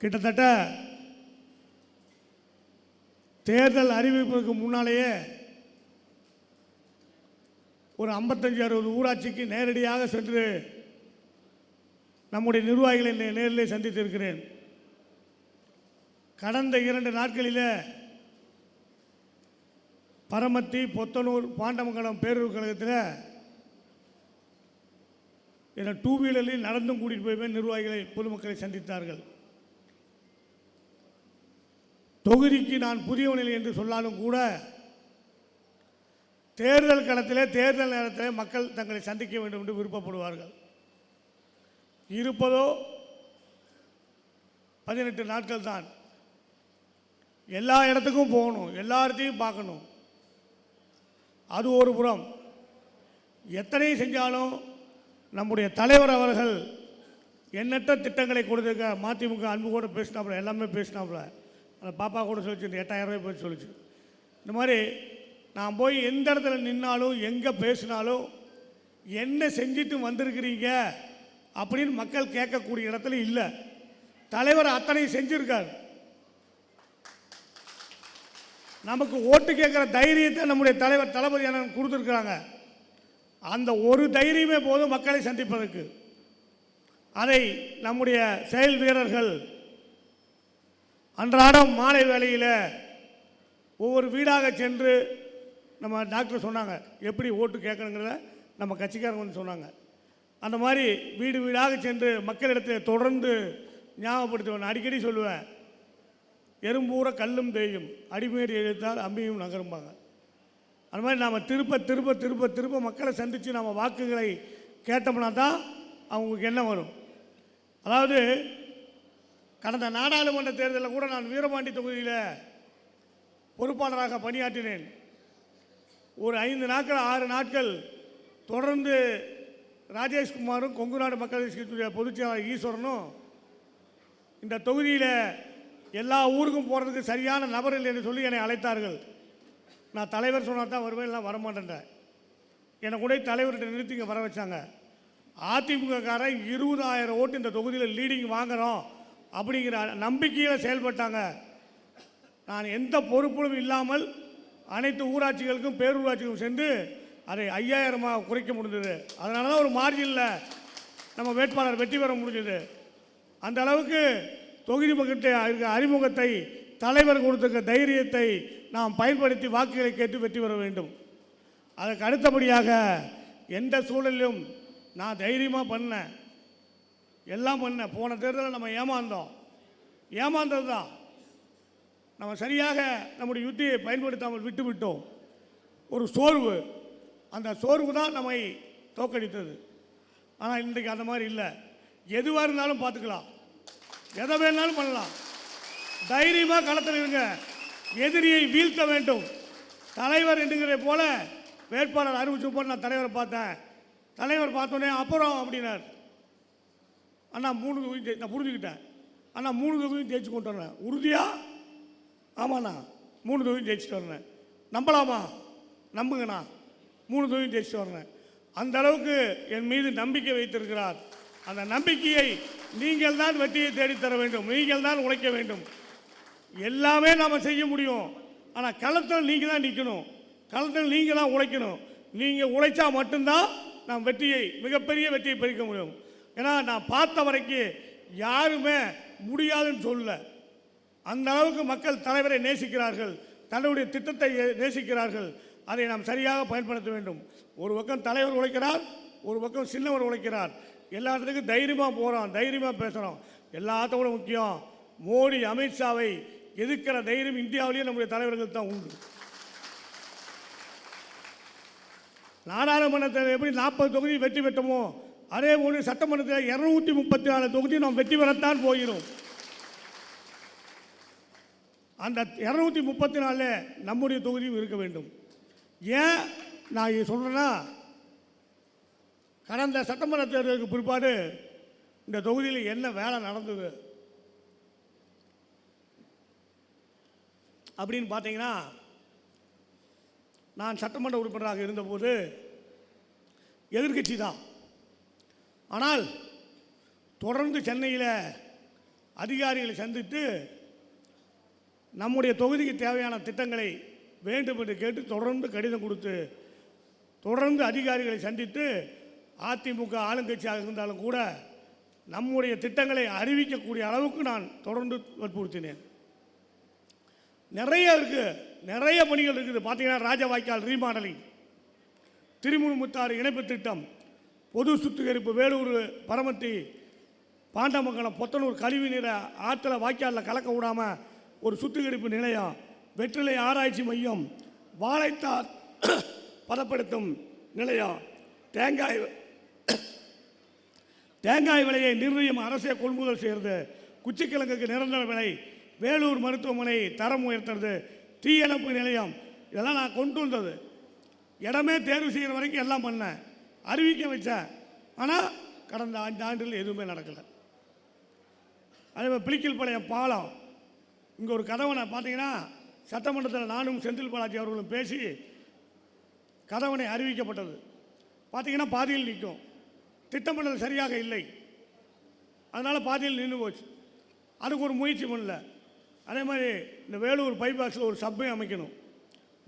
கிட்டத்தட்ட தேர்தல் அறிவிப்புக்கு முன்னாலேயே ஒரு 55-60 ஊராட்சிக்கு நேரடியாக சென்று நம்முடைய நிர்வாகிகளை நேரில் சந்தித்திருக்கிறேன். கடந்த 2 நாட்களில் பரமத்தி, பொத்தனூர், பாண்டமங்கலம் பேரூர் கழகத்தில் என்னை 2 வீலரில் நடந்தும் கூட்டிகிட்டு போய் நிர்வாகிகளை பொதுமக்களை சந்தித்தார்கள். தொகுதிக்கு நான் புதியவனில்லை என்று சொன்னாலும் கூட தேர்தல் களத்தில் தேர்தல் நேரத்தில் மக்கள் தங்களை சந்திக்க வேண்டும் என்று விருப்பப்படுவார்கள். இருப்பதோ 18 நாட்கள் தான். எல்லா இடத்துக்கும் போகணும், எல்லாத்தையும் பார்க்கணும். அது ஒரு புறம். எத்தனை செஞ்சாலும் நம்முடைய தலைவர் அவர்கள் எண்ணற்ற திட்டங்களை கொடுத்துருக்க. மதிமுக அன்பு கூட பேசினாப்புல, எல்லாமே பேசினாப்புல. அந்த பாப்பா கூட சொல்லிச்சு, இந்த 8000 ரூபாய் போய் சொல்லிச்சு. இந்த மாதிரி நான் போய் எந்த இடத்துல நின்னாலும் எங்கே பேசினாலும் என்ன செஞ்சுட்டு வந்திருக்கிறீங்க அப்படின்னு மக்கள் கேட்கக்கூடிய இடத்துல இல்லை. தலைவர் அத்தனை செஞ்சிருக்கார். நமக்கு ஓட்டு கேட்குற தைரியத்தை நம்முடைய தலைவர் தளபதி அண்ணன் கொடுத்துருக்குறாங்க. அந்த ஒரு தைரியமே போதும் மக்களை சந்திப்பதற்கு. அதை நம்முடைய செயல் வீரர்கள் அன்றாடம் மாலை வேளையில் ஒவ்வொரு வீடாக சென்று நம்ம டாக்டர் சொன்னாங்க எப்படி ஓட்டு கேட்கணுங்கிறத நம்ம கட்சிக்காரங்க வந்து சொன்னாங்க. அந்த மாதிரி வீடு வீடாக சென்று மக்களிடத்தில் தொடர்ந்து ஞாபகப்படுத்துவேன். அடிக்கடி சொல்லுவேன், எறும்பூர கல்லும் தேயும், அடிமேடி எழுத்தால் அம்பியும் நகரும்பாங்க. அது மாதிரி நாம் திருப்ப திருப்ப திருப்ப திருப்ப மக்களை சந்தித்து நம்ம வாக்குகளை கேட்டோம்னா தான் அவங்களுக்கு என்ன வரும். அதாவது கடந்த நாடாளுமன்ற தேர்தலில் கூட நான் வீரபாண்டி தொகுதியில் பொறுப்பாளராக பணியாற்றினேன். ஒரு 5 நாட்கள் 6 நாட்கள் தொடர்ந்து ராஜேஷ்குமாரும் கொங்குநாடு மக்கள் கட்சியுடைய பொதுச்செயலாளர் ஈஸ்வரனும் இந்த தொகுதியில் எல்லா ஊருக்கும் போகிறதுக்கு சரியான நபர் இல்லை என்று சொல்லி என்னை அழைத்தார்கள். நான் தலைவர் சொன்னால் தான் வருவேன், எல்லாம் வரமாட்டேன். என்னை கூட தலைவர்கிட்ட நிறுத்தி இங்கே வர வச்சாங்க. அதிமுககாரன் 20,000 ஓட்டு இந்த தொகுதியில் லீடிங் வாங்குகிறோம் அப்படிங்கிற நம்பிக்கையில் செயல்பட்டாங்க. நான் எந்த பொறுப்பும் இல்லாமல் அனைத்து ஊராட்சிகளுக்கும் பேரூராட்சிகளுக்கும் சென்று அதை 5000 குறைக்க முடிஞ்சது. அதனால தான் ஒரு மார்ஜினில் நம்ம வேட்பாளர் வெற்றி பெற முடிஞ்சது. அந்த அளவுக்கு தொகுதி மக்கள்கிட்ட அறிமுகத்தை தலைவர் கொடுத்த தைரியத்தை நாம் பயன்படுத்தி வாக்குகளை கேட்டு வெற்றி பெற வேண்டும். அதற்கு அடுத்தபடியாக எந்த சூழலிலும் நான் தைரியமாக பண்ணேன், எல்லாம் பண்ணேன். போன தேர்தலில் நம்ம ஏமாந்தது தான். நம்ம சரியாக நம்முடைய யுத்தியை பயன்படுத்தாமல் விட்டுவிட்டோம். ஒரு சோர்வு, அந்த சோர்வு தான் நம்மை தோற்கடித்தது. ஆனால் இன்றைக்கு அந்த மாதிரி இல்லை. எதுவாக இருந்தாலும் பார்த்துக்கலாம், எதை வேணாலும் பண்ணலாம். தைரியமாக களத்தில் இருங்க. எதிரியை வீழ்த்த வேண்டும். தலைவர் என்கிற போல வேட்பாளர் அறிவிச்சு போட்டு நான் தலைவரை பார்த்தேன். தலைவர் பார்த்தோன்னே அப்புறம் அப்படின்னார். அண்ணா 3 தொகுதி நான் புரிஞ்சுக்கிட்டேன். அண்ணா 3 தொகுதியும் ஜெயிச்சு கொண்டு வரேன். உறுதியா? ஆமாண்ணா 3 தொகுதியும் ஜெயிச்சுட்டு வரேன். நம்பலாமா? நம்புங்கண்ணா 3 தொகுதியும் ஜெயிச்சுட்டு வரேன். அந்த அளவுக்கு என் மீது நம்பிக்கை வைத்திருக்கிறார். அந்த நம்பிக்கையை நீங்கள் தான் வெற்றியை தேடித்தர வேண்டும். நீங்கள் தான் உழைக்க வேண்டும். எல்லாமே நாம் செய்ய முடியும். ஆனால் களத்தில் நீங்கள் தான் நிற்கணும். களத்தில் நீங்கள் தான் உழைக்கணும். நீங்கள் உழைச்சா மட்டும்தான் நாம் மிகப்பெரிய வெற்றியை பறிக்க முடியும். ஏன்னா நான் பார்த்த வரைக்கும் யாருமே முடியாதுன்னு சொல்லல. அந்த அளவுக்கு மக்கள் தலைவரை நேசிக்கிறார்கள், தன்னுடைய திட்டத்தை நேசிக்கிறார்கள். அதை நாம் சரியாக பயன்படுத்த வேண்டும். ஒரு பக்கம் தலைவர் உழைக்கிறார், ஒரு பக்கம் சின்னவர் உழைக்கிறார். எல்லா இடத்துக்கும் தைரியமாக போகிறோம், தைரியமாக பேசுகிறோம். எல்லாத்தோட முக்கியம், மோடி அமித்ஷாவை எதிர்க்கிற தைரியம் இந்தியாவிலேயே நம்முடைய தலைவர்கள் தான் உண்டு. நாடாளுமன்றத்தில் எப்படி 40 தொகுதி வெற்றி பெற்றோமோ அதே போன்று சட்டமன்றத்தில் 234 தொகுதி நாம் வெற்றி பெறத்தான் போகிறோம். அந்த 234 நம்முடைய தொகுதியும் இருக்க வேண்டும். ஏன் நான் சொல்கிறேன்னா, கடந்த சட்டமன்ற தேர்தலுக்கு பிற்பாடு இந்த தொகுதியில் என்ன வேலை நடந்தது அப்படின்னு பார்த்தீங்கன்னா, நான் சட்டமன்ற உறுப்பினராக இருந்தபோது எதிர்க்கட்சி தான். ஆனால் தொடர்ந்து சென்னையில் அதிகாரிகளை சந்தித்து நம்முடைய தொகுதிக்கு தேவையான திட்டங்களை வேண்டும் என்று கேட்டு தொடர்ந்து கடிதம் கொடுத்து தொடர்ந்து அதிகாரிகளை சந்தித்து அதிமுக ஆளுங்கட்சியாக இருந்தாலும் கூட நம்முடைய திட்டங்களை அறிவிக்கக்கூடிய அளவுக்கு நான் தொடர்ந்து வற்புறுத்தினேன். நிறைய இருக்குது, நிறைய பணிகள் இருக்குது. பார்த்தீங்கன்னா ராஜவாய்க்கால் ரீமாடலிங், திருமுழுமுத்தாறு இணைப்பு திட்டம், பொது சுத்திகரிப்பு, வேலூர் பரமத்தி பாண்டமங்கலம் பொத்தனூர் கழிவு நீரை ஆற்றுல வாய்க்காலில் கலக்க விடாமல் ஒரு சுத்திகரிப்பு நிலையம், வெற்றிலை ஆராய்ச்சி மையம், வாழைத்தார் பதப்படுத்தும் நிலையம், தேங்காய் விலையை நிர்ணயம் அரசே கொள்முதல் செய்கிறது, குச்சிக்கிழங்குக்கு நிரந்தர விலை, வேலூர் மருத்துவமனை தரம் உயர்த்துறது, தீயணைப்பு நிலையம், இதெல்லாம் நான் கொண்டு வந்தது. இடமே தேர்வு செய்கிற வரைக்கும் எல்லாம் பண்ணேன், அறிவிக்க வச்சேன். ஆனால் கடந்த 5 ஆண்டுகள் எதுவுமே நடக்கலை. அதே மாதிரி பிளிக்கல் பாளையம் பாலம், இங்கே ஒரு கதவணை பார்த்தீங்கன்னா சட்டமன்றத்தில் நானும் செந்தில் பாலாஜி அவர்களும் பேசி கதவணை அறிவிக்கப்பட்டது. பார்த்தீங்கன்னா பாதியில் நிற்கும், திட்டமிடல் சரியாக இல்லை, அதனால் பாதியில் நின்று போச்சு. அதுக்கு ஒரு முயற்சி பண்ணல. அதே மாதிரி இந்த வேலூர் பைபாஸில் ஒரு சப்வே அமைக்கணும்.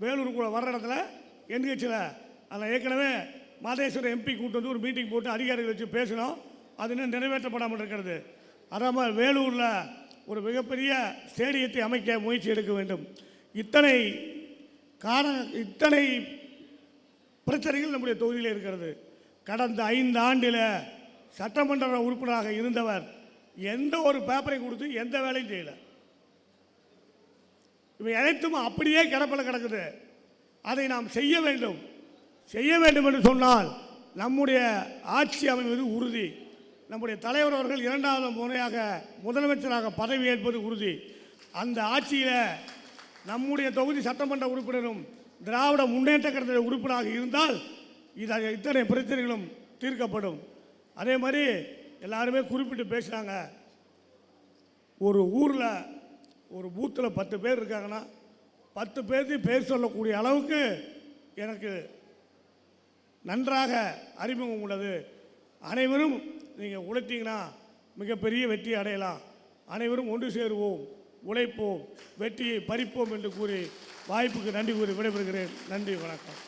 வேலூருக்குள்ளே வர்ற இடத்துல என்ஹெச்சில் அதில் ஏற்கனவே மாதேஸ்வரர் எம்பி கூட்டு வந்து ஒரு மீட்டிங் போட்டு அதிகாரிகள் வச்சு பேசணும். அது இன்னும் நிறைவேற்றப்படாமல் இருக்கிறது. அதே மாதிரி வேலூரில் ஒரு மிகப்பெரிய ஸ்டேடியத்தை அமைக்க முயற்சி எடுக்க வேண்டும். இத்தனை பிரச்சனைகள் நம்முடைய தொகுதியில் இருக்கிறது. கடந்த 5 ஆண்டில் சட்டமன்ற உறுப்பினராக இருந்தவர் எந்த ஒரு பேப்பரை கொடுத்து எந்த வேலையும் செய்யலை. இவை அனைத்தும் அப்படியே கிடப்பில் கிடக்குது. அதை நாம் செய்ய வேண்டும் என்று சொன்னால் நம்முடைய ஆட்சி அமைவது உறுதி. நம்முடைய தலைவர் அவர்கள் 2வது முறையாக முதலமைச்சராக பதவியேற்பது உறுதி. அந்த ஆட்சியில் நம்முடைய தொகுதி சட்டமன்ற உறுப்பினரும் திராவிட முன்னேற்ற கழக உறுப்பினராக இருந்தால் இத்தனை பிரச்சனைகளும் தீர்க்கப்படும். அதே மாதிரி எல்லாருமே குறிப்பிட்டு பேசுகிறாங்க. ஒரு ஊரில் ஒரு பூத்தில் 10 பேர் இருக்காங்கன்னா 10 பேர்த்தையும் பேர் சொல்லக்கூடிய அளவுக்கு எனக்கு நன்றாக அறிமுகம் உள்ளது. அனைவரும் நீங்கள் உழைத்தீங்கன்னா மிகப்பெரிய வெற்றி அடையலாம். அனைவரும் ஒன்று சேருவோம், உழைப்போம், வெற்றியை பறிப்போம் என்று கூறி வாய்ப்புக்கு நன்றி கூறி விடைபெறுகிறேன். நன்றி, வணக்கம்.